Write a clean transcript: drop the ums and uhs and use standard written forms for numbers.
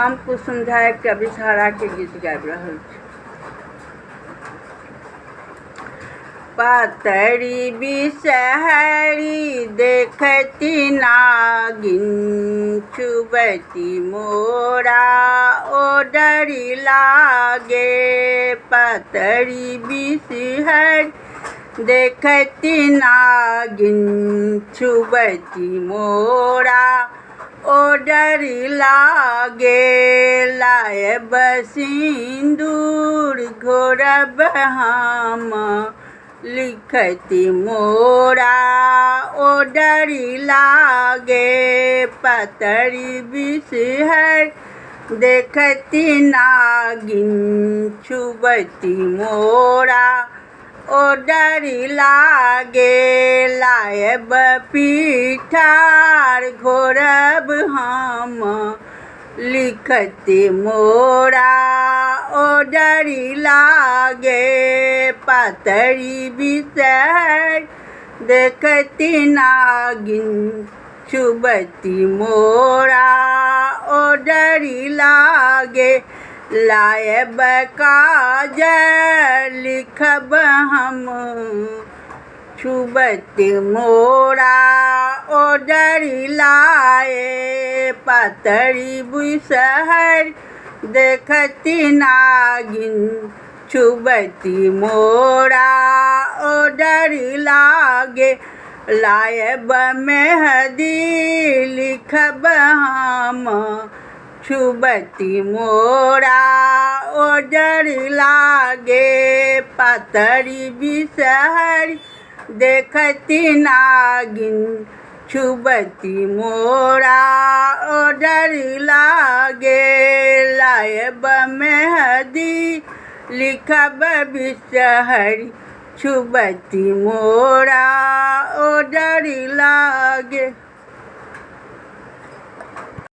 हम कुसुमधाय कवि सहारा के गीत गाबि रहल छी। पातरी बिषहरी देखती नागिन, छुबती मोरा ओ डरी लागे। पातरी बिषहरी देखती नागिन, छुबती मोरा ओ डरी लागे। लायब सिंदूर घोरब हम, लिखती मोरा ओ डरी लागे। पातरी बिषहरी देखती नागिन, छुबती मोरा ओ डरी लागे। लायब पीठार घोरब हम, लिखती मोरा ओ डरी लागे। पातरी बिषहरी देखती नागिन, छुबती मोरा ओ डरी लागे। लायब काजल लिखब हम, छुबती मोरा ओ डरी लाए। पातरी बिषहरी देखती नागिन, छुबती मोरा ओ डरी लागे। लायब मेहंदी लिखब हम, छुबती मोरा ओ डरी लागे। पातरी बिषहरी देखती नागिन, छुबती मोरा ओ डरी लागे। लायब मेहंदी लिखब बिषहरी, छुबती मोरा ओ डरी लागे।